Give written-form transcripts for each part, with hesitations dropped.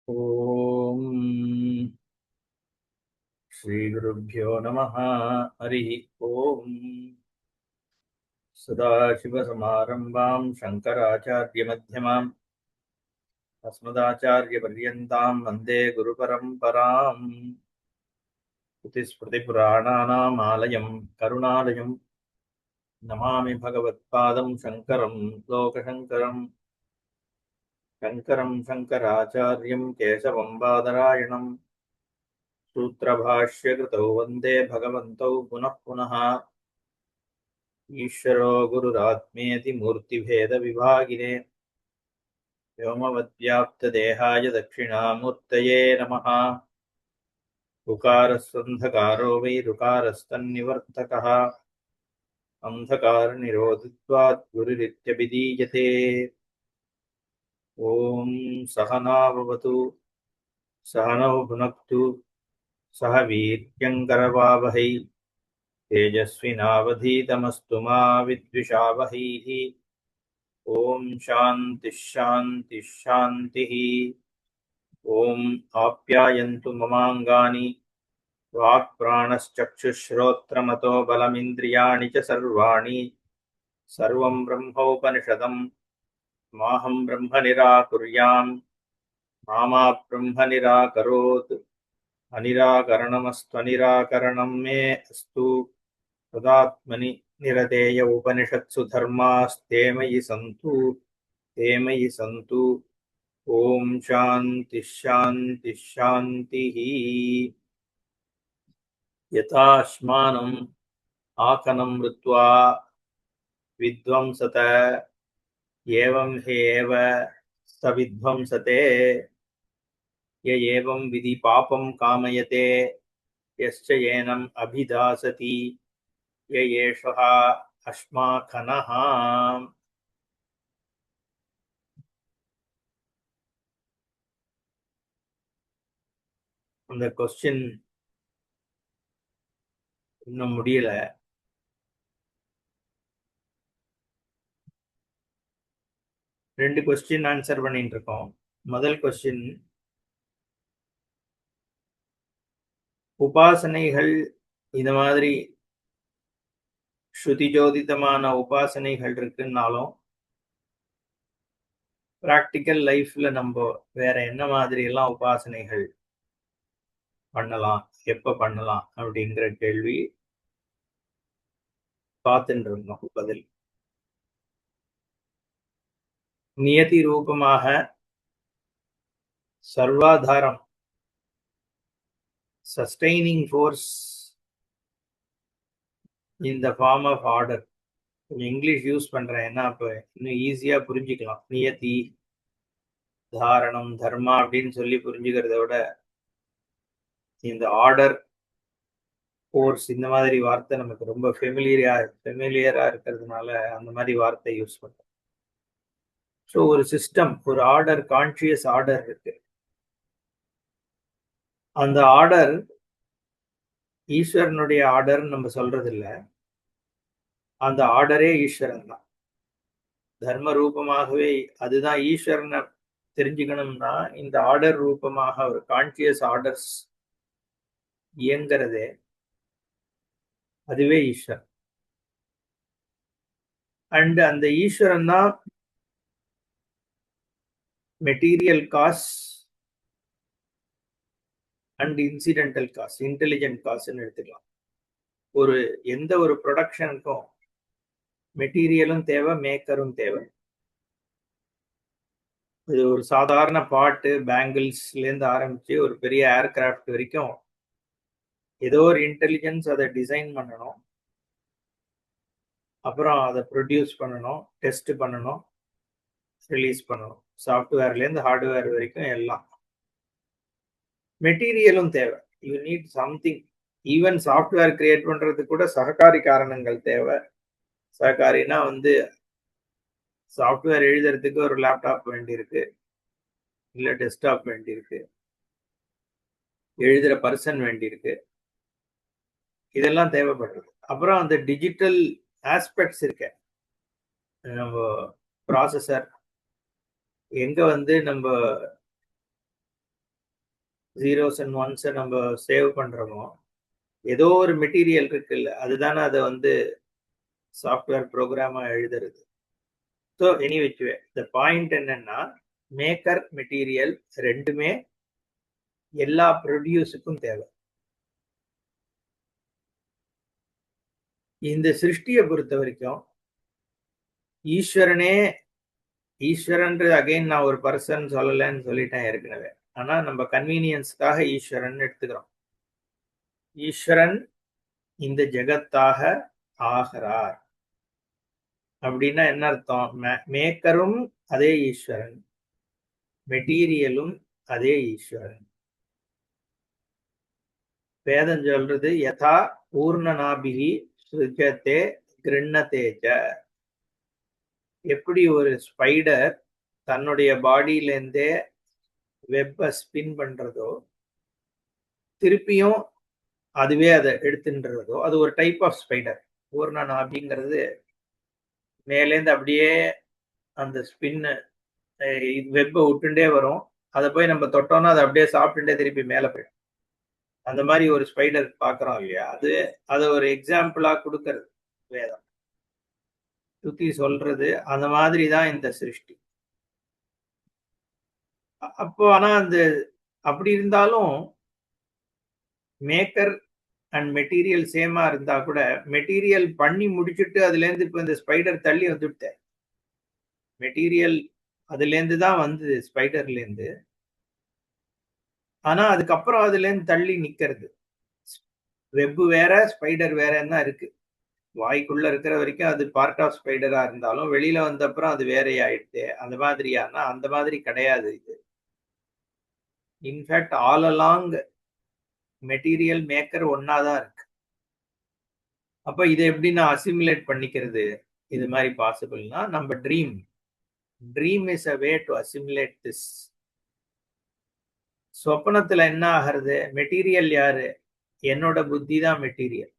ஓம் ஸ்ரீ குருப்யோ நமः. ஹரி ஓம். சதாசிவசமாரம்பாம் சங்கராச்சார்யமத்யமாம் அஸ்மதாச்சார்யபர்யந்தாம் வந்தே குருபரம்பராம். ஸ்ருதிஸ்மிருதிபுராணானாம் ஆலயம் கருணாலயம் நமாமி பகவத்பாதம் சங்கரம் லோகசங்கரம். சங்கரம் சங்கராச்சார்யம் கேசவம் பாதராயணம் सूत्रभाष्यकृतौ वन्दे भगवन्तौ पुनः पुनः. ईश्वरो गुरुरात्मेति मूर्तिभेदविभागिने व्योमवद्व्याप्तदेहाय दक्षिणामूर्तये नमः. उकारस्वन्धकारो वै ऋकारस्तन्निवर्तकः अन्धकारनिरोधित्वात् गुरुरित्यभिधीयते. ॐ सहना भवतु सहनौ भुनक्तु सह वीर्यङ्करवावहै तेजस्विनावधीतमस्तु मा विद्विषावहैः. ॐ शान्तिः शान्तिः शान्तिः. ॐ आप्यायन्तु ममाङ्गानि वाक्प्राणश्चक्षुश्रोत्रमतो बलमिन्द्रियाणि च सर्वाणि. सर्वं ब्रह्मोपनिषदं माहं ब्रह्म निराकुर्याम् मा ब्रह्म निराकरोत्. अनिराकरणमस्त्वनिराकरणं मे अस्तु. तदात्मनि निरतेय उपनिषत्सु धर्मास्ते मयि सन्तु ते मयि सन्तु. ॐ शान्तिः शान्तिः शान्तिः. यथाश्मानम् आकनं मृत्वा विध्वंसत एवं ह्येव स विध्वंसते. य एवं विधि पापं कामयते यश्च येनम् अभिधासति य एषः अश्माकनः. அந்த கொஸ்டின் இன்னும் முடியல. ரெண்டு கொஸ்டின் ஆன்சர் பண்ணிட்டு இருக்கோம். முதல் கொஸ்டின், உபாசனைகள் இந்த மாதிரி ஸ்ருதி ஜோதிதமான உபாசனைகள் இருக்குன்னாலும் பிராக்டிக்கல் லைஃப்ல நம்ம வேற என்ன மாதிரி எல்லாம் உபாசனைகள் பண்ணலாம், எப்ப பண்ணலாம் அப்படிங்கிற கேள்வி பார்த்துட்டு இருந்தோம். பதில், நியதி ரூபமாக சர்வாதாரம் sustaining force in the form of order. English use பண்றேன், ஏன்னா அப்ப இன்னும் ஈஸியா புரிஞ்சுக்கலாம். நியதி, தாரணம், தர்மா அப்படின்னு சொல்லி புரிஞ்சுக்கிறத விட இந்த ஆர்டர், ஃபோர்ஸ், இந்த மாதிரி வார்த்தை நமக்கு ரொம்ப ஃபெமிலியரா இருக்கிறதுனால அந்த மாதிரி வார்த்தை யூஸ் பண்றோம். ஸோ ஒரு சிஸ்டம், ஒரு ஆர்டர், கான்சியஸ் ஆர்டர் இருக்கு. அந்த ஆர்டர் ஈஸ்வரனுடைய ஆர்டர்னு நம்ம சொல்றது இல்ல, அந்த ஆர்டரே ஈஸ்வரன் தான். தர்ம ரூபமாகவே அதுதான். ஈஸ்வரனை தெரிஞ்சுக்கணும்னா இந்த ஆர்டர் ரூபமாக ஒரு கான்சியஸ் ஆர்டர்ஸ் இயங்கிறதே அதுவே ஈஸ்வரன். அண்ட் அந்த ஈஸ்வரன் தான் material cause and incidental cause, intelligent காஸ்ன்னு எடுத்துக்கலாம். ஒரு எந்த ஒரு ப்ரொடக்ஷனுக்கும் மெட்டீரியலும் தேவை, மேக்கரும் தேவை. இது ஒரு சாதாரண பாட்டு, பேங்கிள்ஸ்லேருந்து ஆரம்பிச்சு ஒரு பெரிய ஏர்கிராஃப்ட் வரைக்கும் ஏதோ ஒரு இன்டெலிஜென்ஸ் அதை டிசைன் பண்ணணும், அப்புறம் அதை ப்ரொடியூஸ் பண்ணணும், டெஸ்ட் பண்ணணும், ரிலீஸ் பண்ணணும். சாஃப்ட்வேர்லேருந்து ஹார்ட்வேர் வரைக்கும் எல்லாம் மெட்டீரியலும் தேவை. You need something. Even software create பண்றதுக்கு கூட சககாரி காரணங்கள் தேவை. சககாரினா சாஃப்ட்வேர் எழுதுறதுக்கு ஒரு லேப்டாப் வேண்டியிருக்கு, இல்ல டெஸ்க்டாப் வேண்டியிருக்கு, எழுதுற பர்சன் வேண்டியிருக்கு, இதெல்லாம் தேவைப்படுறது. அப்புறம் அந்த டிஜிட்டல் ஆஸ்பெக்ட்ஸ் இருக்கு. நம்ம ப்ராசஸர் எங்க நம்ம ஜீரோஸ் அண்ட் ஒன்ஸை நம்ம சேவ் பண்றோமோ, ஏதோ ஒரு மெட்டீரியல் இருக்குல்ல, அதுதானே அதை வந்து சாஃப்ட்வேர் ப்ரோக்ராமா எழுதுறது. ஸோ எனிவிச் வே, த பாயிண்ட் என்னன்னா, மேக்கர் மெட்டீரியல் ரெண்டுமே எல்லா ப்ரொடியூஸுக்கும் தேவை. இந்த சிருஷ்டியை பொறுத்த வரைக்கும் ஈஸ்வரனே, ஈஸ்வரன்றது அகைன் நான் ஒரு பர்சன் சொல்லலைன்னு சொல்லிட்டேன் ஏற்கனவே. ஆனா நம்ம கன்வீனியன்ஸ்க்காக ஈஸ்வரன் எடுத்துக்கிறோம். ஈஸ்வரன் இந்த ஜெகத்தாக ஆகிறார் அப்படின்னா என்ன அர்த்தம்? மேக்கரும் அதே ஈஸ்வரன், மெட்டீரியலும் அதே ஈஸ்வரன். வேதம் சொல்றது யதா பூர்ணநாபிகி சுஜத்தே கிருண்ணதேஜ. எப்படி ஒரு ஸ்பைடர் தன்னுடைய பாடியிலேருந்தே வெப்ப ஸ்பின் பண்றதோ, திருப்பியும் அதுவே அதை எடுத்துன்றதோ, அது ஒரு டைப் ஆஃப் ஸ்பைடர். பூர்ணநாபிங்கிறது மேலேருந்து அப்படியே அந்த ஸ்பின் வெப்பை விட்டுண்டே வரும். அதை போய் நம்ம தொட்டோம்னா அதை அப்படியே சாப்பிட்டுட்டே திருப்பி மேலே போயிடும். அந்த மாதிரி ஒரு ஸ்பைடர் பார்க்குறோம் இல்லையா, அது ஒரு எக்ஸாம்பிளா கொடுக்கறது வேதம். சுத்தி சொல்றது அந்த மாதிரி தான் இந்த சிருஷ்டி. அப்போ ஆனா அந்த அப்படி இருந்தாலும் மேக்கர் அண்ட் மெட்டீரியல் சேமா இருந்தா கூட, மெட்டீரியல் பண்ணி முடிச்சுட்டு அதுல இருந்து இப்ப இந்த ஸ்பைடர் தள்ளி வந்துட்டு, மெட்டீரியல் அதுல இருந்து தான் வந்தது, ஸ்பைடர்ல இருந்து. ஆனா அதுக்கப்புறம் அதுல இருந்து தள்ளி நிக்கிறது. வெப் வேற, ஸ்பைடர் வேறன்னா இருக்கு. வாய்க்குள்ள இருக்கிற வரைக்கும் அது பார்ட் ஆஃப் ஸ்பைடரா இருந்தாலும் வெளியில வந்த அப்புறம் அது வேறையாயிடுது. அந்த மாதிரியானா அந்த மாதிரி கிடையாது இது. In fact all along material maker ஒன்னாதான் இருக்கு. அப்ப இதை எப்படி நான் அசிமுலேட் பண்ணிக்கிறது? இது மாதிரி பாசிபிள்னா நம்ம dream is a way to assimilate this. சொப்பனத்துல என்ன ஆகிறது? மெட்டீரியல் யாரு? என்னோட புத்தி தான் மெட்டீரியல்.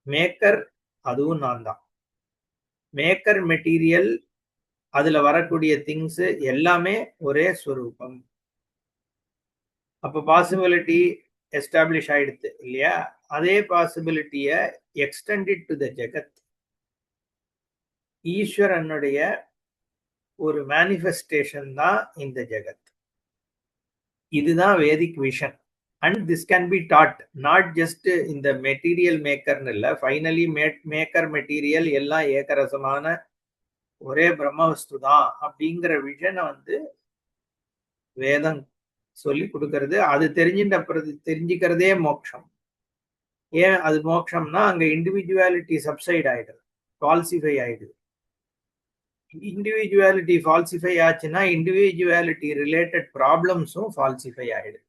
மேக்கர் அதுவும் நான் தான். மேக்கர் மெட்டீரியல் அதுல வரக்கூடிய திங்ஸ் எல்லாமே ஒரே ஸ்வரூபம். அப்ப பாசிபிலிட்டி எஸ்டாப்ளிஷ் ஆயிடுது இல்லையா? அதே பாசிபிலிட்டிய எக்ஸ்டெண்டட் டு த ஜெகத். ஈஸ்வரனுடைய ஒரு மேனிஃபெஸ்டேஷன் தான் இந்த ஜெகத். இதுதான் Vedic vision. And this can be taught, not just இந்த மெட்டீரியல் மேக்கர்னு இல்லை, ஃபைனலி மேக்கர் மெட்டீரியல் எல்லாம் ஏகரசமான ஒரே பிரம்மவஸ்து தான் அப்படிங்கிற விஷனை வந்து வேதம் சொல்லி கொடுக்கறது. அது தெரிஞ்சுக்கிறதே மோட்சம். ஏன் அது மோட்சம்னா, அங்க இண்டிவிஜுவாலிட்டி சப்சைட் ஆயிடுது, ஃபால்சிஃபை ஆயிடுது. இண்டிவிஜுவாலிட்டி ஃபால்சிஃபை ஆச்சுன்னா இண்டிவிஜுவாலிட்டி ரிலேட்டட் ப்ராப்ளம்ஸும் ஃபால்சிஃபை ஆயிடுது.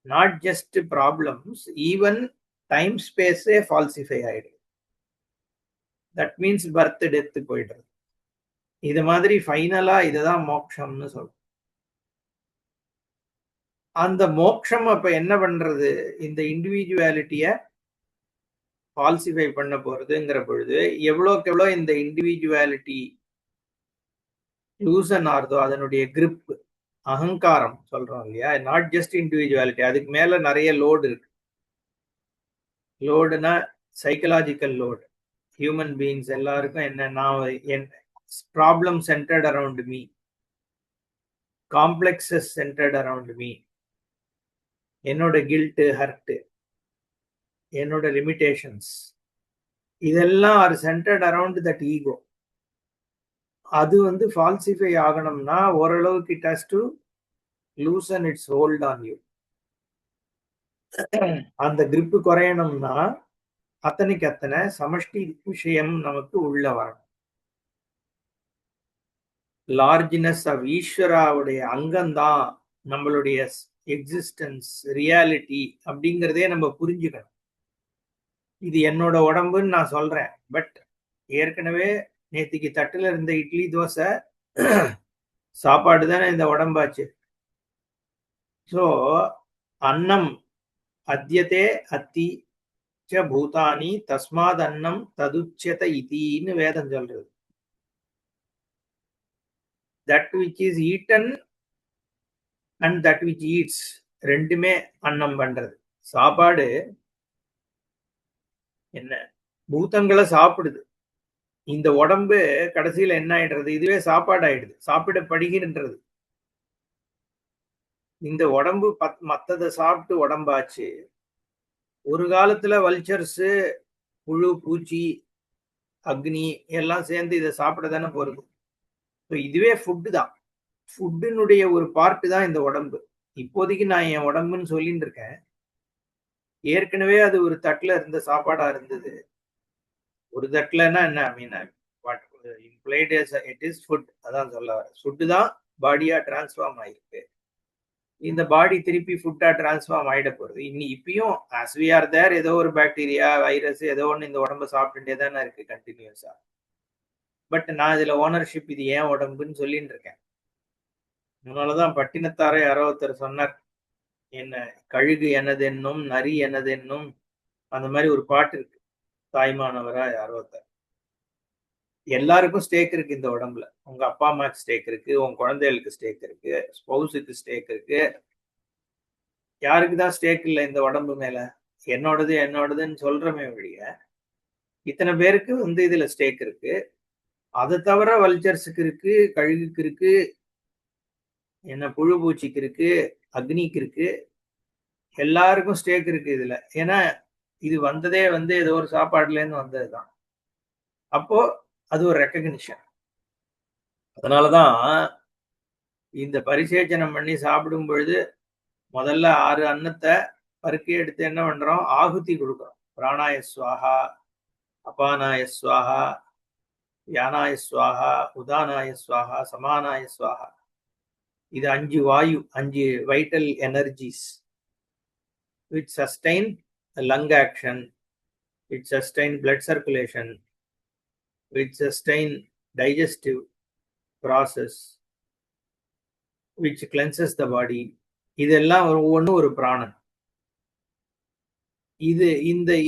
Not just problems, even time ஸ்பேஸே ஃபால்சிஃபை ஆயிடுது. தட் மீன்ஸ் பர்த் டெத் போயிடுறது. இது மாதிரி ஃபைனலா இதுதான் மோட்சம்னு சொல்றோம். அந்த மோட்சம் அப்ப என்ன பண்றது? இந்த இண்டிவிஜுவாலிட்டிய ஃபால்சிஃபை பண்ண போறதுங்கிற பொழுது எவ்வளோக்கு எவ்வளோ இந்த இண்டிவிஜுவாலிட்டி லூசன் ஆறுதோ, அதனுடைய கிரிப், அகங்காரம் சொல்றோம் இல்லையா, நாட் ஜஸ்ட் இண்டிவிஜுவாலிட்டி, அதுக்கு மேல நிறைய லோடு இருக்கு. லோடுனா சைக்கலாஜிக்கல் லோடு. ஹியூமன் பீயிங்ஸ் எல்லாருக்கும் என்னன்னா, problem centred around me, complexes centred around me, என்னோட கில்ட்டு, ஹர்ட், என்னோட லிமிடேஷன்ஸ், இதெல்லாம் are centred around that ego. அது வந்து ஃபால்சிஃபை ஆகணும்னா ஓரளவுக்கு it has to loosen its hold on you. அந்த கிரிப்பு குறையணும்னா அத்தனைக்கு அத்தனை சமஷ்டி விஷயம் நமக்கு உள்ள வரணும். லார்ஜ்னஸ் ஆஃப் ஈஸ்வராவுடைய அங்கம்தான் நம்மளுடைய எக்ஸிஸ்டன்ஸ், ரியாலிட்டி அப்படிங்கிறதே நம்ம புரிஞ்சுக்கணும். இது என்னோட உடம்புன்னு நான் சொல்றேன், பட் ஏற்கனவே நேத்திக்கு தட்டுல இருந்த இட்லி தோசை சாப்பாடு தானே இந்த உடம்பாச்சு. ஸோ அன்னம் அத்தியதே அத்தி ச பூதானி தஸ்மாத் அன்னம் ததுச்சத இதின்னு வேதம் சொல்றது. That which is eaten and that which eats ரெண்டுமே அன்னம் பண்றது. சாப்பாடு என்ன பூதங்களை சாப்பிடுது. இந்த உடம்பு கடைசியில என்ன ஆயிடுறது, இதுவே சாப்பாடு ஆயிடுது, சாப்பிடப்படுகின்றது. இந்த உடம்பு மத்ததை சாப்பிட்டு உடம்பாச்சு. ஒரு காலத்துல வல்ச்சர்ஸ், புழு பூச்சி, அக்னி எல்லாம் சேர்ந்து இதை சாப்பிட தானே போறது. இதுவே ஃபுட்டு தான். ஃபுட்டினுடைய ஒரு பார்ட் தான் இந்த உடம்பு. இப்போதைக்கு நான் என் உடம்புன்னு சொல்லிட்டு இருக்கேன். ஏற்கனவே அது ஒரு தட்டுல இருந்த சாப்பாடா இருந்தது. ஒரு தட்டுலன்னா என்ன mean, what implied it is food. அதான் சொல்ல வர. ஃபுட்டு தான் பாடியா டிரான்ஸ்ஃபார்ம் ஆயிருக்கு. இந்த பாடி திருப்பி ஃபுட்டா டிரான்ஸ்ஃபார்ம் ஆயிட போறது. இப்பயும் as we are there, ஏதோ ஒரு பாக்டீரியா, வைரஸ் ஏதோ ஒன்று இந்த உடம்ப சாப்பிட்டுட்டே தானே இருக்கு கண்டினியூஸா. பட் நான் இதுல ஓனர்ஷிப், இது ஏன் உடம்புன்னு சொல்லிட்டு இருக்கேன். அதனாலதான் பட்டினத்தார யாரோ ஒருத்தர் சொன்னார், என்ன கழுகு எனதென்னும் நரி எனதென்னும், அந்த மாதிரி ஒரு பாட்டு இருக்கு. தாய்மானவரா யாரோ ஒருத்தர். எல்லாருக்கும் ஸ்டேக் இருக்கு இந்த உடம்புல. உங்க அப்பா அம்மாக்கு ஸ்டேக் இருக்கு, உங்க குழந்தைகளுக்கு ஸ்டேக் இருக்கு, ஸ்பௌஸுக்கு ஸ்டேக் இருக்கு. யாருக்குதான் ஸ்டேக் இல்லை இந்த உடம்பு மேல? என்னோடது என்னோடதுன்னு சொல்றமே வழிய இத்தனை பேருக்கு இதுல ஸ்டேக் இருக்கு. அதை தவிர வல்ச்சர்ஸுக்கு இருக்கு, கழுகுக்கு இருக்கு, என்ன புழு பூச்சிக்கு இருக்கு, அக்னிக்கு இருக்கு. எல்லாருக்கும் ஸ்டேக் இருக்கு இதுல. ஏன்னா இது வந்ததே ஏதோ ஒரு சாப்பாடுல இருந்து வந்ததுதான். அப்போ அது ஒரு ரெக்கக்னிஷன். அதனாலதான் இந்த பரிசேச்சனம் பண்ணி சாப்பிடும் பொழுது முதல்ல 6 அன்னத்தை பருக்கி எடுத்து என்ன பண்றோம், ஆகுதி கொடுக்கிறோம். பிராணாய ஸ்வாஹா, அபானாய ஸ்வாஹா, யானாய ஸ்வாஹா, உதானாய ஸ்வாஹா, சமானாய ஸ்வாஹா. இது 5 வாயு, 5 vital energies which sustain lung action, which sustain blood circulation, which sustain digestive process, which cleanses the body. இதெல்லாம் ஒவ்வொன்றும் ஒரு பிராணன்.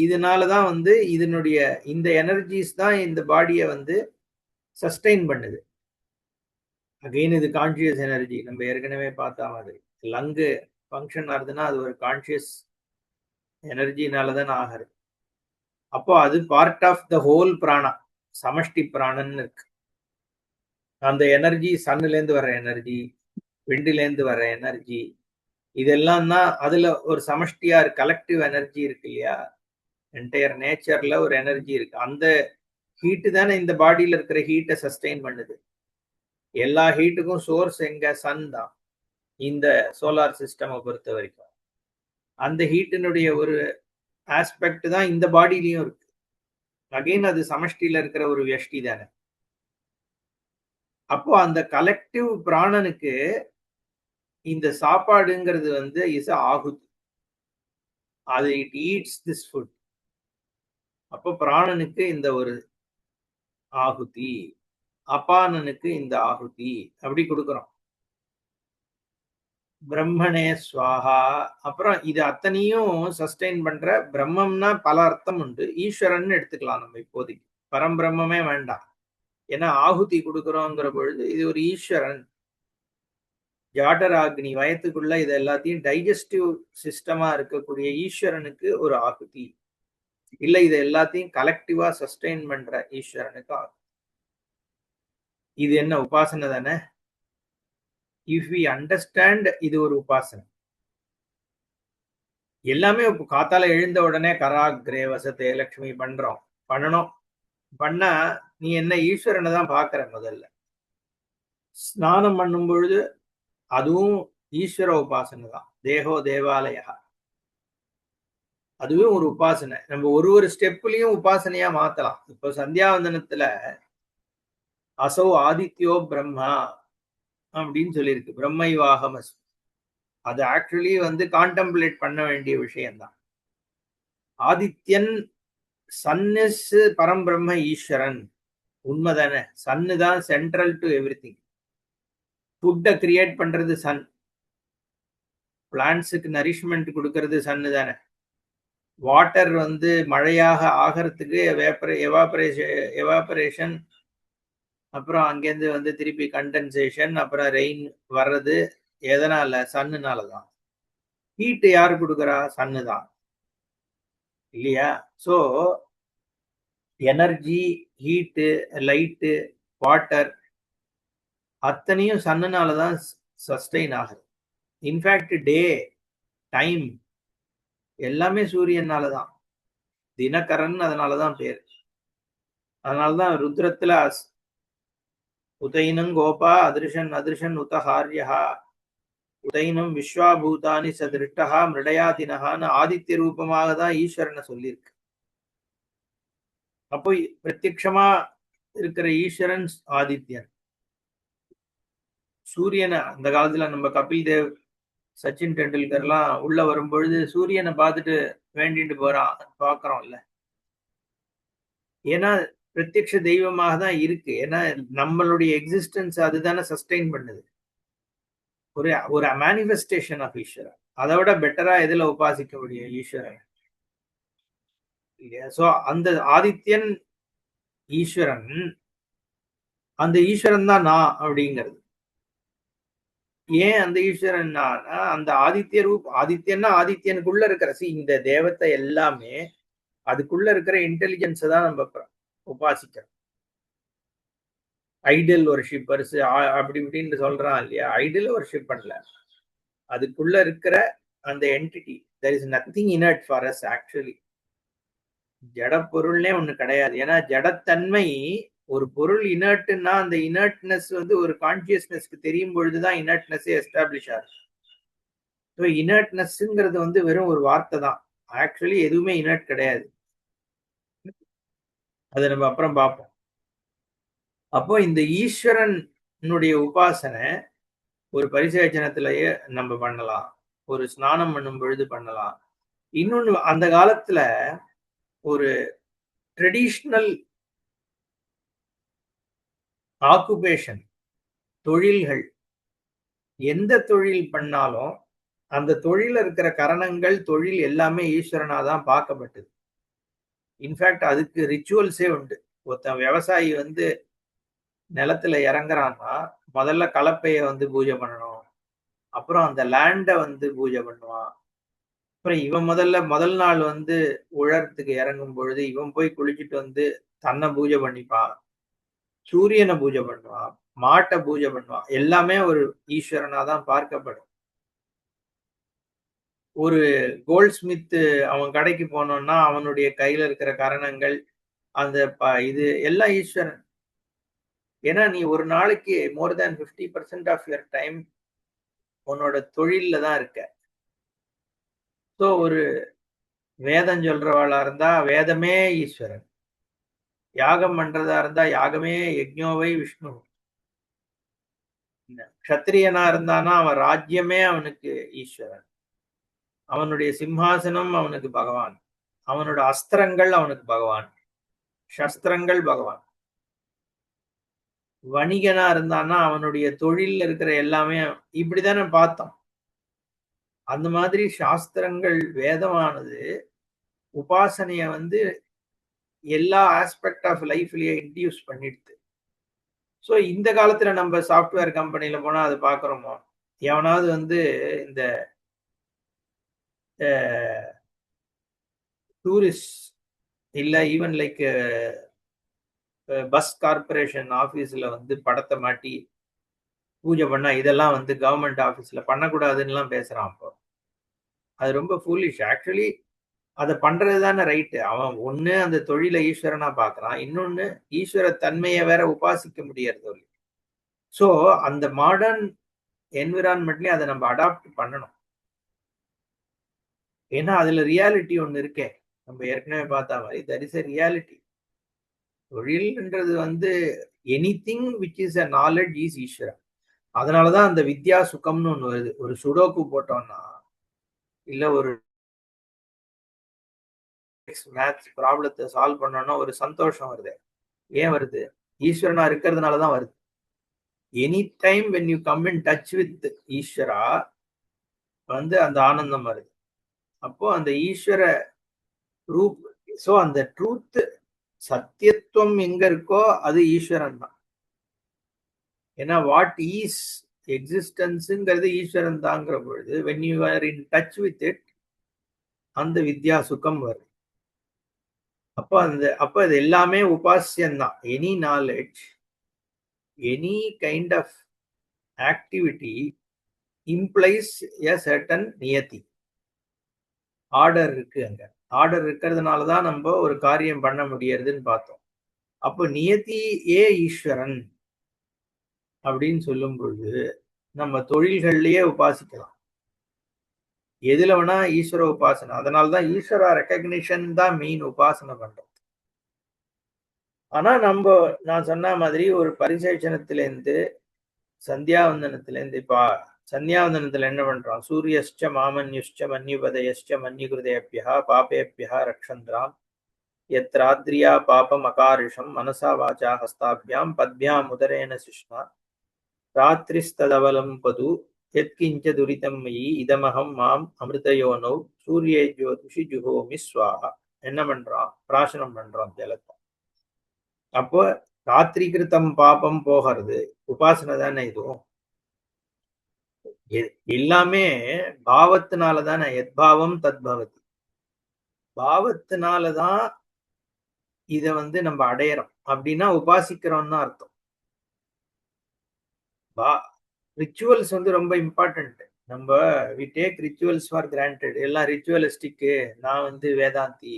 இதனாலதான் இதனுடைய இந்த எனர்ஜிஸ் தான் இந்த பாடியை சஸ்டைன் பண்ணுது. அகைன் இது கான்சியஸ் எனர்ஜி. நம்ம ஏற்கனவே பார்த்தா மாதிரி லங்கு ஃபங்க்ஷன் ஆகுதுன்னா அது ஒரு கான்சியஸ் எனர்ஜினாலதான் ஆகுது. அப்போ அது பார்ட் ஆஃப் த ஹோல் பிராணா, சமஷ்டி பிராணன் இருக்கு. அந்த எனர்ஜி சன்னுல இருந்து வர்ற எனர்ஜி, விண்டுல இருந்து வர்ற எனர்ஜி, இதெல்லாம் தான் அதுல ஒரு சமஷ்டியா கலெக்டிவ் எனர்ஜி இருக்கு இல்லையா. என்டையர் நேச்சர்ல ஒரு எனர்ஜி இருக்கு. அந்த ஹீட்டு தானே இந்த பாடியில இருக்கிற ஹீட்டை சஸ்டெயின் பண்ணுது. எல்லா ஹீட்டுக்கும் சோர்ஸ் எங்க, சன் தான். இந்த சோலார் சிஸ்டம் பொறுத்த வரைக்கும் அந்த ஹீட்டினுடைய ஒரு ஆஸ்பெக்ட் தான் இந்த பாடியிலையும் இருக்கு. அகைன் அது சமஷ்டியில இருக்கிற ஒரு வியஷ்டி தானே. அப்போ அந்த கலெக்டிவ் பிராணனுக்கு இந்த சாப்பாடுங்கிறது இஸ் ஆகுதி. அது இட் ஈட்ஸ் திஸ் ஃபுட். அப்போ பிராணனுக்கு இந்த ஒரு ஆகுதி, அபானனுக்கு இந்த ஆகுதி, அப்படி கொடுக்கிறோம். பிரம்மனே ஸ்வாஹா. அப்புறம் இது அத்தனையும் சஸ்டெயின் பண்ற பிரம்மம்னா பல அர்த்தம் உண்டு. ஈஸ்வரன் எடுத்துக்கலாம் நம்ம இப்போதைக்கு. பரம்பிரம்மே வேண்டாம். ஏன்னா ஆகுதி கொடுக்கிறோங்கிற பொழுது இது ஒரு ஈஸ்வரன். ஜாடராக்னி வயத்துக்குள்ள இது எல்லாத்தையும் டைஜஸ்டிவ் சிஸ்டமா இருக்கக்கூடிய ஈஸ்வரனுக்கு ஒரு ஆகுதி. இல்ல இது எல்லாத்தையும் கலெக்டிவா சஸ்டெயின் பண்ற ஈஸ்வரனுக்கு ஆகுதி. இது என்ன உபாசனை தானே. இஃப் வி அண்டர்ஸ்டாண்ட், இது ஒரு உபாசனை. எல்லாமே காத்தால எழுந்த உடனே கராக்ரே வசத்தே லட்சுமி பண்ணணும். பண்ணா நீ என்ன ஈஸ்வரனை தான் பாக்குற. முதல்ல ஸ்நானம் பண்ணும் பொழுது அதுவும் ஈஸ்வர உபாசனை தான். தேகோ தேவாலயா, அதுவும் ஒரு உபாசனை. நம்ம ஒரு ஸ்டெப்லயும் உபாசனையா மாத்தலாம். இப்போ சந்தியாவந்தனத்துல அசௌ ஆதித்யோ பிரம்மா அப்படின்னு சொல்லியிருக்கு. பிரம்மைவாகமஸ். அது ஆக்சுவலி கான்டெம்ப்ளேட் பண்ண வேண்டிய விஷயம்தான். ஆதித்யன், சன்னிஸ் பரம்பிரம்ம ஈஸ்வரன். உண்மைதானே. சன்னு தான் சென்ட்ரல் டு எவ்ரி திங். ஃபுட்டை கிரியேட் பண்றது சன். பிளான்ட்ஸுக்கு நரிஷ்மெண்ட் கொடுக்கறது சன்னு தானே. வாட்டர் மழையாக ஆகிறதுக்கு எவாபரேஷன், அப்புறம் அங்கேருந்து திருப்பி கண்டென்சேஷன், அப்புறம் ரெயின் வர்றது எதனால? சன்னுனாலதான். ஹீட் யாரு கொடுக்குறா? சன்னு தான் இல்லையா? So energy, heat, light, water அத்தனையும் சன்னுனால தான் சஸ்டெயின் ஆகுது. இன்ஃபேக்ட் டே, டைம் எல்லாமே சூரியனால தான். தினகரன் அதனால தான் பேர். அதனால தான் ருத்ரத்துல உதைனம் கோபா அதிருஷன் அதிருஷன் உதஹாரியா உதைனம் விஸ்வாபூதானி சதிருஷ்டா மிருடயாதினகான்னு ஆதித்ய ரூபமாக தான் ஈஸ்வரனை சொல்லியிருக்கு. அப்போ பிரத்யக்ஷமா இருக்கிற ஈஸ்வரன் ஆதித்யன். சூரியனை அந்த காலத்துல நம்ம கபில் தேவ், சச்சின் டெண்டுல்கர்லாம் உள்ள வரும்பொழுது சூரியனை பார்த்துட்டு வேண்டிட்டு போறான் பாக்குறோம்ல. ஏன்னா பிரத்யக்ஷ தெய்வமாக தான் இருக்கு. ஏன்னா நம்மளுடைய எக்ஸிஸ்டன்ஸ் அதுதானே சஸ்டெயின் பண்ணுது. ஒரு ஒரு மேனிஃபெஸ்டேஷன் ஆஃப் ஈஸ்வரன். அதை விட பெட்டரா எதுல உபாசிக்க முடியும் ஈஸ்வரன் இல்லையா? சோ அந்த ஆதித்யன் ஈஸ்வரன், அந்த ஈஸ்வரன் தான் நான் அப்படிங்கிறது. ஏன் அந்த ஈஸ்வரன் அந்த ஆதித்ய ரூப், ஆதித்யன்னா ஆதித்யனுக்குள்ள இருக்கிற இந்த தேவத்தை எல்லாமே அதுக்குள்ள இருக்கிற இன்டெலிஜென்ஸை தான் நம்ம உபாசிக்கிறோம். ஐடல் வர்ஷிப்பர்ஸ் அப்படி இப்படின்னு சொல்றான் இல்லையா? ஐடல் வர்ஷிப் பண்ணல, அதுக்குள்ள இருக்கிற அந்த entity. there is nothing inert for us actually. ஜட பொருள்னே ஒண்ணு கிடையாது. ஏன்னா ஜடத்தன்மை, ஒரு பொருள் இனர்ட்னா அந்த இனர்ட்னஸ் வந்து ஒரு கான்சியஸ்னஸ்க்கு தெரியும் பொழுதுதான் இனர்ட்னஸ் எஸ்டாப்ளிஷ் ஆகுது. ஸோ இனர்ட்னஸ்ங்கிறது வந்து வெறும் ஒரு வார்த்தை தான். ஆக்சுவலி எதுவுமே இனர்ட் கிடையாது. அதை நம்ம அப்புறம் பார்ப்போம். அப்போ இந்த ஈஸ்வரனுடைய உபாசனை ஒரு பரிசேச்சனத்திலேயே நம்ம பண்ணலாம், ஒரு ஸ்நானம் பண்ணும் பொழுது பண்ணலாம். இன்னொன்னு, அந்த காலத்துல ஒரு ட்ரெடிஷ்னல் ஆக்குபேஷன், தொழில்கள், எந்த தொழில் பண்ணாலும் அந்த தொழில இருக்கிற கரணங்கள், தொழில் எல்லாமே ஈஸ்வரனாதான் பார்க்கப்பட்டது. இன்ஃபேக்ட் அதுக்கு ரிச்சுவல்ஸே உண்டு. ஒருத்தன் விவசாயி வந்து நிலத்துல இறங்குறான்னா முதல்ல கலப்பைய வந்து பூஜை பண்ணணும், அப்புறம் அந்த லேண்ட வந்து பூஜை பண்ணுவான். அப்புறம் இவன் முதல் நாள் வந்து உழறதுக்கு இறங்கும் பொழுது இவன் போய் குளிச்சுட்டு வந்து தன்னை பூஜை பண்ணிப்பான், சூரியனை பூஜை பண்ணுவான், மாட்டை பூஜை பண்ணுவான். எல்லாமே ஒரு ஈஸ்வரனா தான் பார்க்கப்படும். ஒரு கோல்ட் ஸ்மித் அவன் கடைக்கு போனோம்னா அவனுடைய கையில இருக்கிற கரணங்கள், அந்த இது எல்லாம் ஈஸ்வரன். ஏன்னா நீ ஒரு நாளைக்கு மோர் தேன் 50% ஆஃப் யுவர் டைம் உன்னோட தொழில்ல தான் இருக்க. ஸோ ஒரு வேதம் சொல்றவாளா இருந்தா வேதமே ஈஸ்வரன், யாகம் பண்றதா இருந்தா யாகமே யஜ்ஞோவை விஷ்ணு, க்ஷத்திரியனா இருந்தானா அவன் ராஜ்யமே அவனுக்கு ஈஸ்வரன், அவனுடைய சிம்ஹாசனம் அவனுக்கு பகவான், அவனோட அஸ்திரங்கள் அவனுக்கு பகவான், சஸ்திரங்கள் பகவான். வணிகனா இருந்தான்னா அவனுடைய தொழில் இருக்கிற எல்லாமே இப்படித்தானே பார்த்தோம். அந்த மாதிரி சாஸ்திரங்கள், வேதமானது உபாசனைய வந்து எல்லா ஆஸ்பெக்ட் ஆஃப் லைஃப்லயே இன்டியூஸ் பண்ணிடுது. ஸோ இந்த காலத்துல நம்ம சாஃப்ட்வேர் கம்பெனில போனா அது பாக்குறோமோ, எவனாவது வந்து இந்த டூரிஸ்ட் இல்ல ஈவன் லைக் பஸ் கார்பரேஷன் ஆபீஸ்ல வந்து படத்தை மாட்டி பூஜை பண்ணா இதெல்லாம் வந்து கவர்மெண்ட் ஆபீஸ்ல பண்ணக்கூடாதுன்னு பேசுறான். அப்போ அது ரொம்ப ஃபூலிஷ். ஆக்சுவலி அதை பண்றது தானே ரைட்டு. அவன் ஒண்ணு அந்த தொழிலை ஈஸ்வரனா பாக்குறான், இன்னொன்னு ஈஸ்வர தன்மையை வேற உபாசிக்க முடியறது. ஸோ அந்த மாடர்ன் என்விரான்மெண்ட்லயே அதை நம்ம அடாப்ட் பண்ணணும். ஏன்னா அதுல ரியாலிட்டி ஒண்ணு இருக்கே, நம்ம ஏற்கனவே பார்த்த மாதிரி தட் இஸ் எ ரியாலிட்டி. தொழில்ன்றது வந்து anything which is a knowledge is Eswaran. அதனாலதான் அந்த வித்யா சுகம்னு ஒண்ணு வருது. ஒரு சுடோக்கு போட்டோம்னா இல்ல ஒரு மேத்ஸ் ப்ராப்ளத்தை சால்வ் பண்ணோம்னா ஒரு சந்தோஷம் வருது. ஏன் வருது? ஈஸ்வரனா இருக்கிறதுனாலதான் வருது. Any time when you come in touch with ஈஸ்வரா வந்து அந்த ஆனந்தம் வருது. அப்போ அந்த ஈஸ்வர ரூப், சோ அந்த ட்ரூத், சத்தியத்துவம் எங்க இருக்கோ அது ஈஸ்வரன் தான். ஏன்னா வாட் ஈஸ் எக்ஸிஸ்டன்ஸுங்கிறது ஈஸ்வரன் தாங்கிற பொழுது when you are in touch with it, அந்த வித்யா சுகம் வரும். அப்ப அது எல்லாமே உபாசியம் தான். Any knowledge, any kind of activity implies a certain நியதி, ஆர்டர் இருக்கு. அங்க ஆர்டர் இருக்கிறதுனால தான் நம்ம ஒரு காரியம் பண்ண முடியறதுன்னு பார்த்தோம். அப்போ நியதி ஏ ஈஸ்வரன் அப்படின்னு சொல்லும் பொழுது நம்ம தொழில்கள்லயே உபாசிக்கலாம். எதுல வேணா ஈஸ்வர உபாசனை. அதனால்தான் ஈஸ்வரா ரெக்கக்னிஷன் தான் மெயின் உபாசனை பண்றோம். ஆனா நான் சொன்ன மாதிரி ஒரு பரிசேஷனத்திலேருந்து சந்தியாவந்தனத்திலேருந்து இப்ப சந்தியாவந்தனத்துல என்ன பண்றோம்? சூரியஸ்ச மாமன்யுஷ்ச மன்யுபதயஸ்ச மன்யுகிருதேபியா பாபேபியா ரக்ஷந்திராம் யத்ராத்ரியா பாபம் அகாரிஷம் மனசா வாச்சா ஹஸ்தாபியாம் பத்பியாம் உதரேன சிஷ்ணா ராத்திரிஸ்ததவலம் பது எத்கிஞ்ச துரிதம் மயி இதமகம் மாம் அமிர்தயோனோ சூரிய ஜோதிஷி ஜுஹோமி ஸ்வாஹா. என்ன பண்றோம்? பிராசனம் பண்றோம் ஜலத்தை. அப்போ ராத்திரி கிருத்தம் பாபம் போகிறது உபாசனை தானே. இதுவும் எல்லாமே பாவத்தினாலதானே. எத்பாவம் தத்பவதி. பாவத்தினாலதான் இத நம்ம அடையறோம். அப்படின்னா உபாசிக்கிறோம்னு அர்த்தம். ரிச்சுவல்ஸ் ரொம்ப இம்பார்ட்டன்ட். நம்ம we take rituals for granted. எல்லாம் ரிச்சுவலிஸ்டிக்கு. நான் வேதாந்தி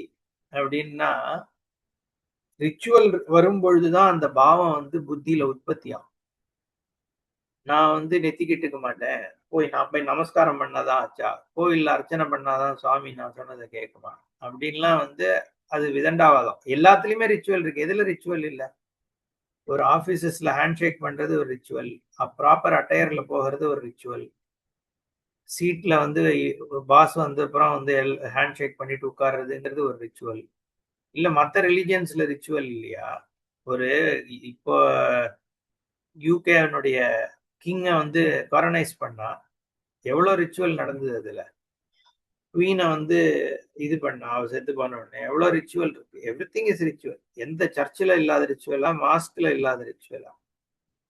அப்படின்னா ரிச்சுவல் வரும் பொழுதுதான் அந்த பாவம் புத்தியில உற்பத்தி ஆகும். நான் நெத்திக்கிட்டுக்க மாட்டேன், நான் போய் நமஸ்காரம் பண்ணாதான் ஆச்சா, கோயில்ல அர்ச்சனை பண்ணாதான் சுவாமி நான் சொன்னதை கேட்குமா அப்படின்லாம் அது விதண்டாவாதம். எல்லாத்துலயுமே ரிச்சுவல் இருக்கு. எதுல ரிச்சுவல் இல்ல? ஒரு ஆபீசஸ்ல ஹேண்ட் ஷேக் பண்றது ஒரு ரிச்சுவல், ப்ராப்பர் அட்டையர்ல போகிறது ஒரு ரிச்சுவல், சீட்ல பாஸ் அப்புறம் ஹேண்ட் ஷேக் பண்ணிட்டு உட்கார்றதுங்கிறது ஒரு ரிச்சுவல். இல்ல மற்ற ரிலிஜியன்ஸ்ல ரிச்சுவல் இல்லையா? ஒரு இப்போ யூகேனுடைய கிங்கை காரனைஸ் பண்ணா எவ்வளவு ரிச்சுவல் நடந்தது. அதுல குவீனை இது பண்ணா, அவ செத்து போன உடனே எவ்வளவு ரிச்சுவல் இருக்கு. Every thing is ritual. எந்த சர்ச்சில் இல்லாத ரிச்சுவலா, மாஸ்க்ல இல்லாத ரிச்சுவலா,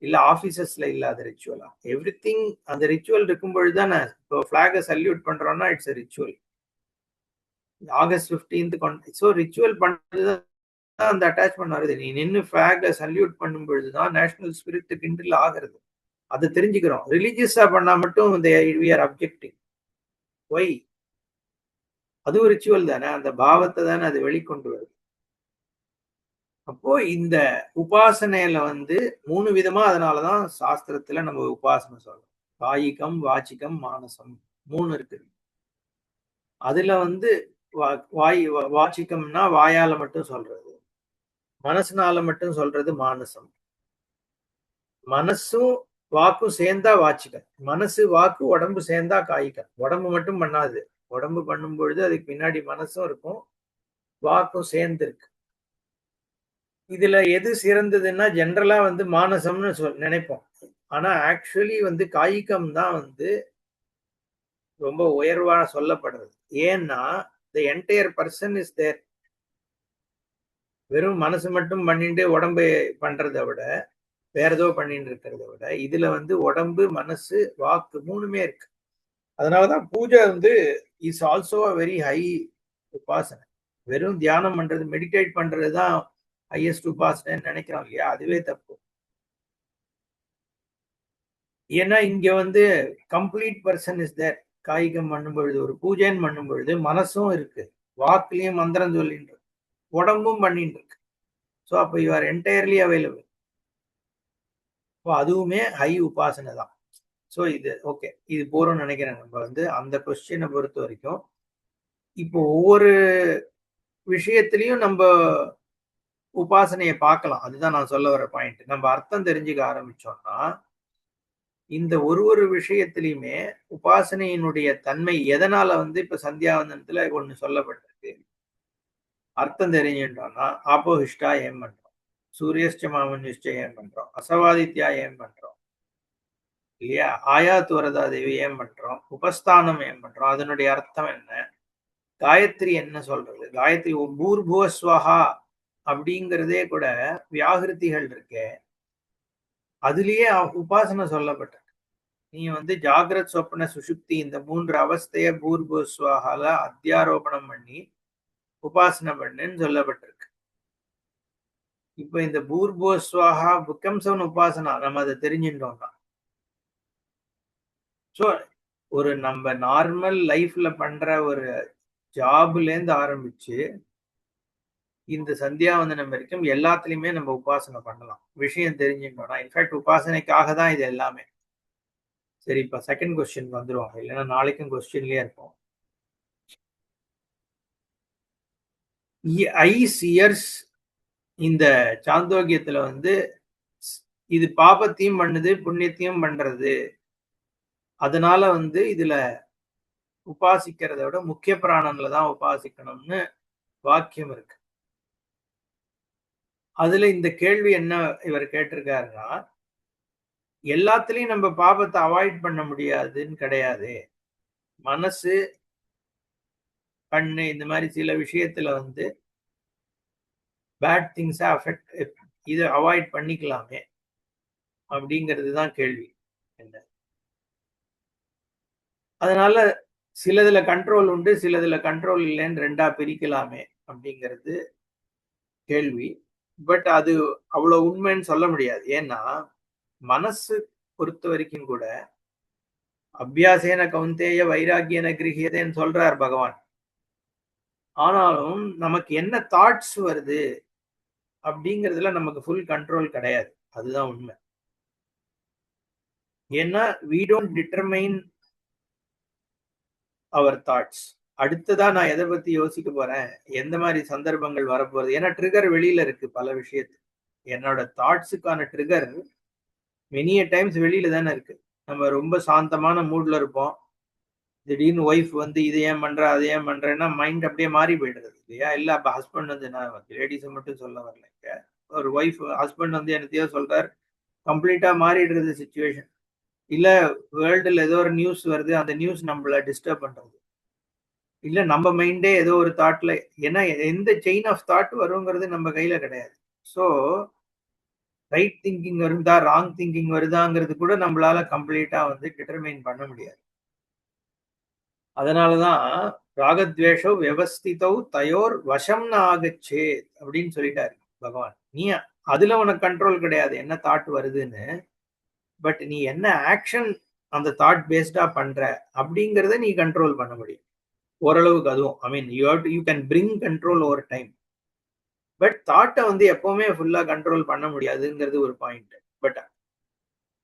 இல்ல ஆபீசஸ்ல இல்லாத ரிச்சுவலா? எவ்ரி திங் அந்த ரிச்சுவல் இருக்கும் பொழுதுதானே. இப்போ பிளாக சல்யூட் பண்றோம்னா it's a ritual. August 15th so ritual பண்றதுதான் அந்த அட்டாச்மெண்ட் வருது. நீ நின்று பிளாக சல்யூட் பண்ணும் பொழுதுதான் நேஷனல் ஸ்பிரிட் கிண்டில் ஆகிறது. அதை தெரிஞ்சுக்கிறோம். ரிலீஜியஸா பண்ணா மட்டும் we are objecting. ஒய்? அதுவும் ரிச்சுவல் தானே. அந்த பாவத்தை தானே அது வெளிக்கொண்டு வருது. அப்போ இந்த உபாசனையில 3 விதமா, அதனாலதான் சாஸ்திரத்துல நம்ம உபாசனை சொல்றோம். காயிகம், வாச்சிகம், மானசம் 3 இருக்கு. அதுல வாச்சிகம்னா வாயால மட்டும் சொல்றது, மனசுனால மட்டும் சொல்றது மானசம். மனசும் வாக்கும் சேர்ந்தா வாச்சிகம். மனசு வாக்கு உடம்பு சேர்ந்தா காய்கம். உடம்பு மட்டும் பண்ணாது. உடம்பு பண்ணும் பொழுது அதுக்கு பின்னாடி மனசும் இருக்கும், வாக்கும் சேர்ந்து இருக்கு. இதுல எது சிறந்ததுன்னா ஜென்ரலா மானசம்னு நினைப்போம். ஆனா ஆக்சுவலி காய்கம் தான் ரொம்ப உயர்வா சொல்லப்படுறது. ஏன்னா the entire person is there. வெறும் மனசு மட்டும் பண்ணிட்டு உடம்பு பண்றதை விட, வேற ஏதோ பண்ணிட்டு இருக்கிறத விட, இதுல உடம்பு, மனசு, வாக்கு 3மே இருக்கு. அதனாலதான் பூஜை is also a very high உபாசனை. வெறும் தியானம் பண்றது, மெடிடேட் பண்றதுதான் ஹையஸ்ட் உபாசனை நினைக்கிறோம் இல்லையா? அதுவே தப்பு. ஏன்னா இங்க கம்ப்ளீட் பர்சன் இஸ் தேர். காய்கம் பண்ணும் பொழுது, ஒரு பூஜைன்னு பண்ணும் பொழுது மனசும் இருக்கு, வாக்குலயும் மந்திரம் சொல்லிட்டு இருக்கு, உடம்பும் பண்ணிட்டு இருக்கு. ஸோ அப்போ யூ ஆர் என்டையர்லி அவைலபிள். அதுவுமே ஹை உபாசனை தான். ஸோ இது ஓகே, இது போறோம்னு நினைக்கிறேன். நம்ம அந்த கொஸ்டினை பொறுத்த வரைக்கும் இப்போ ஒவ்வொரு விஷயத்திலையும் நம்ம உபாசனையை பார்க்கலாம். அதுதான் நான் சொல்ல வர பாயிண்ட். நம்ம அர்த்தம் தெரிஞ்சுக்க ஆரம்பிச்சோம்னா இந்த ஒரு விஷயத்திலையுமே உபாசனையினுடைய தன்மை எதனால இப்ப சந்தியாவந்தனத்துல ஒண்ணு சொல்லப்பட்டிருக்கு. அர்த்தம் தெரிஞ்சுட்டோம்னா ஆப்போஹிஷ்டா ஏன் பண்றோம், சூரியஸ்ட மாமன்யுஷ்ட ஏன் பண்றோம், அசவாதித்யா ஏன் பண்றோம் இல்லையா, ஆயாத்து வரதா தேவி ஏன் பண்றோம், உபஸ்தானம் ஏன் பண்றோம், அதனுடைய அர்த்தம் என்ன, காயத்ரி என்ன சொல்றது, காயத்ரி பூர்புவஸ்வஹா அப்படிங்கிறதே கூட வியாகிருதிகள் இருக்கே, அதுலயே உபாசனை சொல்லப்பட்டிருக்கு. நீ வந்து ஜாகிரத் சொப்பன சுஷுப்தி இந்த 3 அவஸ்தைய பூர்வஸ்வாகால அத்தியாரோபணம் பண்ணி உபாசனை பண்ணுன்னு சொல்லப்பட்டிருக்கு. இப்ப இந்த பூர்வஸ்வாகா பிகம்ஸ் உபாசனா நம்ம அதை தெரிஞ்சுட்டோம்னா, ஸோ ஒரு நம்ம நார்மல் லைஃப்ல பண்ற ஒரு ஜாப்ல இருந்து ஆரம்பிச்சு இந்த சந்தியாவந்தனம் வரைக்கும் எல்லாத்துலயுமே நம்ம உபாசனை பண்ணலாம். விஷயம் தெரிஞ்சுட்டோம்னா, இன்ஃபேக்ட் உபாசனைக்காக தான் இது எல்லாமே. சரி, இப்ப செகண்ட் கொஸ்டின் வந்துருவாங்க, இல்லைன்னா நாளைக்கும் கொஸ்டின்லயே இருப்போம். ஐஸ் இயர்ஸ் இந்த சாந்தோக்கியத்துல வந்து இது பாபத்தையும் பண்ணுது புண்ணியத்தையும் பண்றது. அதனால வந்து இதுல உபாசிக்கிறத விட முக்கிய பிராணன்ல தான் உபாசிக்கணும்னு வாக்கியம் இருக்கு. அதுல இந்த கேள்வி என்ன இவர் கேட்டிருக்காருன்னா, எல்லாத்துலயும் நம்ம பாபத்தை அவாய்ட் பண்ண முடியாதுன்னு கிடையாது. மனசு, கண்ணு இந்த மாதிரி சில விஷயத்துல வந்து பேட் திங்ஸ் அஃபெக்ட், இதை அவாய்ட் பண்ணிக்கலாமே அப்படிங்கிறது தான் கேள்வி. என்ன அதனால சிலதுல கண்ட்ரோல் உண்டு, சிலதுல கண்ட்ரோல் இல்லைன்னு ரெண்டா பிரிக்கலாமே அப்படிங்கிறது கேள்வி. பட் அது அவ்வளவு உண்மைன்னு சொல்ல முடியாது. ஏன்னா மனசு பொறுத்த வரைக்கும் கூட அபியாசேன கௌந்தேய வைராகியன கிரகியதேன்னு சொல்றார் பகவான். ஆனாலும் நமக்கு என்ன தாட்ஸ் வருது அப்படிங்கிறதுல நமக்கு ஃபுல் கண்ட்ரோல் கிடையாது. அதுதான் உண்மை. ஏன்னா we don't determine our thoughts. அடுத்ததா நான் எதை பத்தி யோசிக்க போறேன், எந்த மாதிரி சந்தர்ப்பங்கள் வரப்போறது, ஏன்னா ட்ரிகர் வெளியில இருக்கு பல விஷயத்து. என்னோட தாட்ஸுக்கான ட்ரிகர் மெனிய டைம்ஸ் வெளியில தானே இருக்கு. நம்ம ரொம்ப சாந்தமான மூட்ல இருப்போம், திடீர்னு ஒய்ஃப் வந்து இது ஏன் பண்ற அது ஏன் பண்றேன்னா மைண்ட் அப்படியே மாறி போயிடுறது இல்லையா. இல்ல அப்ப ஹஸ்பண்ட் வந்து, நான் லேடிஸை மட்டும் சொல்ல வரல, ஒரு ஒய்ஃப் ஹஸ்பண்ட் வந்து என்னத்தையோ சொல்றாரு, கம்ப்ளீட்டா மாறிடுறது சுச்சுவேஷன். இல்ல வேர்ல்டுல ஏதோ ஒரு நியூஸ் வருது, அந்த நியூஸ் நம்மள டிஸ்டர்ப் பண்றது, இல்ல நம்ம மைண்டே ஏதோ ஒரு தாட்ல, ஏன்னா எந்த செயின் ஆஃப் தாட் வருங்கிறது நம்ம கையில கிடையாது. ஸோ ரைட் திங்கிங் வருதா ராங் திங்கிங் வருதாங்கிறது கூட நம்மளால கம்ப்ளீட்டா வந்து டிட்டர்மைன் பண்ண முடியாது. அதனாலதான் ராகத்வேஷோ வியவஸ்திதோ தயோர் வசம் ஆகச்சே அப்படின்னு சொல்லிட்டாரு பகவான். நீ அதுல உனக்கு கண்ட்ரோல் கிடையாது என்ன தாட் வருதுன்னு, பட் நீ என்ன ஆக்ஷன் அந்த தாட் பேஸ்டா பண்ற அப்படிங்கறத நீ கண்ட்ரோல் பண்ண முடியும் ஓரளவுக்கு. அதுவும் I mean you can bring control over time. But தாட்டை வந்து எப்பவுமே ஃபுல்லா கண்ட்ரோல் பண்ண முடியாதுங்கிறது ஒரு point. But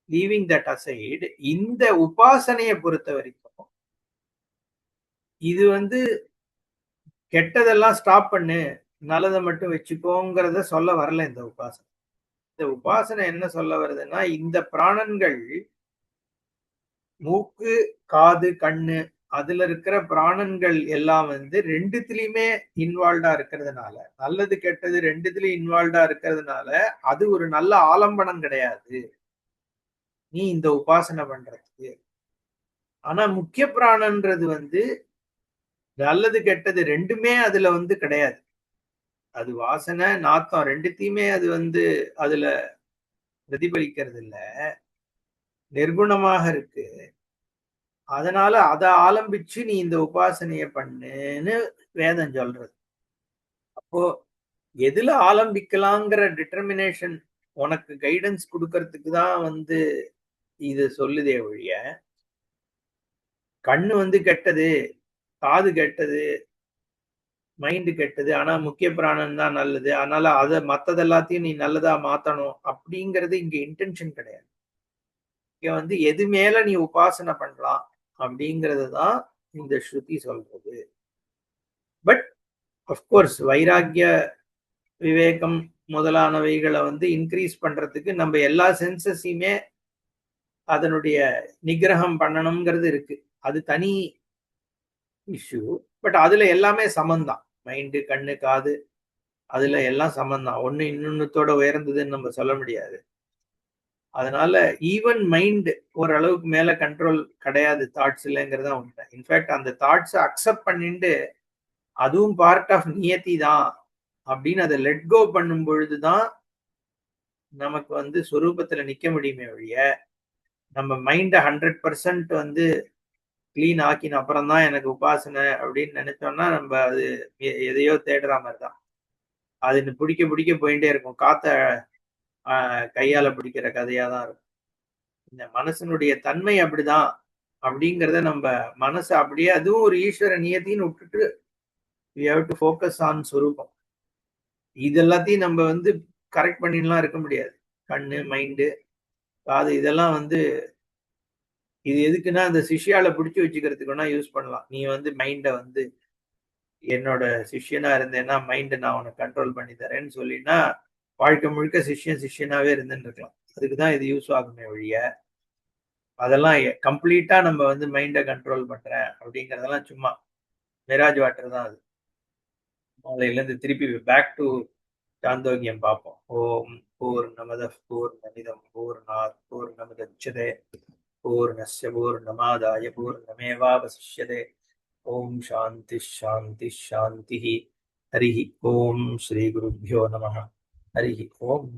leaving that aside, இந்த உபாசனையை பொறுத்த வரைக்கும் இது வந்து கெட்டதெல்லாம் ஸ்டாப் பண்ணு, நல்லதை மட்டும் வச்சுக்கோங்கிறத சொல்ல வரல இந்த உபாசனை. இந்த உபாசனை என்ன சொல்ல வருதுன்னா, இந்த பிராணன்கள் மூக்கு காது கண்ணு அதுல இருக்கிற பிராணன்கள் எல்லாம் வந்து ரெண்டுத்திலயுமே இன்வால்வ்டா இருக்கிறதுனால, நல்லது கெட்டது ரெண்டுத்திலயும் இன்வால்வ்டா இருக்கிறதுனால அது ஒரு நல்ல ஆலம்பனம் கிடையாது நீ இந்த உபாசனை பண்றதுக்கு. ஆனா முக்கிய பிராணன்றது வந்து நல்லது கெட்டது ரெண்டுமே அதுல வந்து கிடையாது. அது வாசனை நாத்தம் ரெண்டுத்தையுமே அது வந்து அதுல பிரதிபலிக்கிறது இல்ல, நிர்குணமாக இருக்கு. அதனால அதை ஆலம்பிச்சு நீ இந்த உபாசனைய பண்ணுன்னு வேதம் சொல்றது. அப்போ எதுல ஆலம்பிக்கலாங்கிற டிட்டர்மினேஷன் உனக்கு கைடன்ஸ் கொடுக்கறதுக்கு தான் வந்து இது சொல்லுதே ஒழிய, கண்ணு வந்து கெட்டது, காது கெட்டது, மைண்டு கெட்டது, ஆனா முக்கிய பிராணன் தான் நல்லது, அதனால அதை மத்தது எல்லாத்தையும் நீ நல்லதா மாத்தணும் அப்படிங்கிறது இங்க இன்டென்ஷன் கிடையாது. இங்க வந்து எது மேல நீ உபாசனை பண்ணலாம் அப்படிங்கிறது தான் இந்த ஸ்ருதி சொல்றது. பட் அஃப்கோர்ஸ் வைராக்கிய விவேகம் முதலானவைகளை வந்து இன்க்ரீஸ் பண்றதுக்கு நம்ம எல்லா சென்சஸையுமே அதனுடைய நிகிரகம் பண்ணணுங்கிறது இருக்கு. அது தனி இஷ்யூ. பட் அதுல எல்லாமே சமந்தான். மைண்டு கண்ணு காது அதுல எல்லாம் சமந்தான். ஒண்ணு இன்னொன்னுத்தோட உயர்ந்ததுன்னு நம்ம சொல்ல முடியாது. அதனால ஈவன் மைண்ட் ஓரளவுக்கு மேல கண்ட்ரோல் கிடையாது தாட்ஸ் இல்லைங்கிறதா உண்மை. இன்ஃபேக்ட் அந்த தாட்ஸை அக்செப்ட் பண்ணிட்டு அதுவும் பார்ட் ஆஃப் நியத்தி தான் அப்படின்னு அதை லெட் கோ பண்ணும் பொழுதுதான் நமக்கு வந்து சொரூபத்துல நிக்க முடியுமே ஒழிய, நம்ம மைண்டை 100% வந்து கிளீன் ஆக்கின அப்புறம் தான் எனக்கு உபாசனை அப்படின்னு நினைச்சோம்னா நம்ம அது எதையோ தேடுற மாதிரி தான். அது பிடிக்க பிடிக்க போயிட்டே இருக்கும். காத்த கையால பிடிக்கிற கதையா தான் இருக்கும். இந்த மனசனுடைய தன்மை அப்படிதான் அப்படிங்கிறத நம்ம மனசை அப்படியே அதுவும் ஒரு ஈஸ்வர நியத்தின்னு விட்டுட்டு we have to focus on சுரூபம். இது எல்லாத்தையும் நம்ம வந்து கரெக்ட் பண்ணிடலாம் இருக்க முடியாது. கண்ணு, மைண்டு, காது இதெல்லாம் வந்து இது எதுக்குன்னா அந்த சிஷ்யால பிடிச்சி வச்சுக்கிறதுக்கு வேணா யூஸ் பண்ணலாம். நீ வந்து மைண்டை வந்து என்னோட சிஷ்யனா இருந்தேன்னா மைண்டை நான் உனக்கு கண்ட்ரோல் பண்ணி தரேன்னு சொல்லினா வாழ்க்கை முழுக்க சிஷ்யனாவே இருந்துன்னு இருக்கலாம். அதுக்குதான் இது யூஸ் ஆகுமே ஒழிய அதெல்லாம் கம்ப்ளீட்டா நம்ம வந்து மைண்டை கண்ட்ரோல் பண்றேன் அப்படிங்கறதெல்லாம் சும்மா மிராஜ் வாட்டர் தான் அது. அதுல இருந்து திருப்பி பேக் டு சாந்தோக்கியம் பார்ப்போம். ஓம் பூர்ணமத பூர்ணமிதம் பூர்ணாத் பூர்ணமுதச்யதே பூர்ணஸ்ய பூர்ணமாதாய பூர்ணமேவாவசிஷ்யதே. ஓம் சாந்தி சாந்தி சாந்தி. ஹரி ஓம் ஸ்ரீ குருभ्यो நமः. ஹரி ஓம்.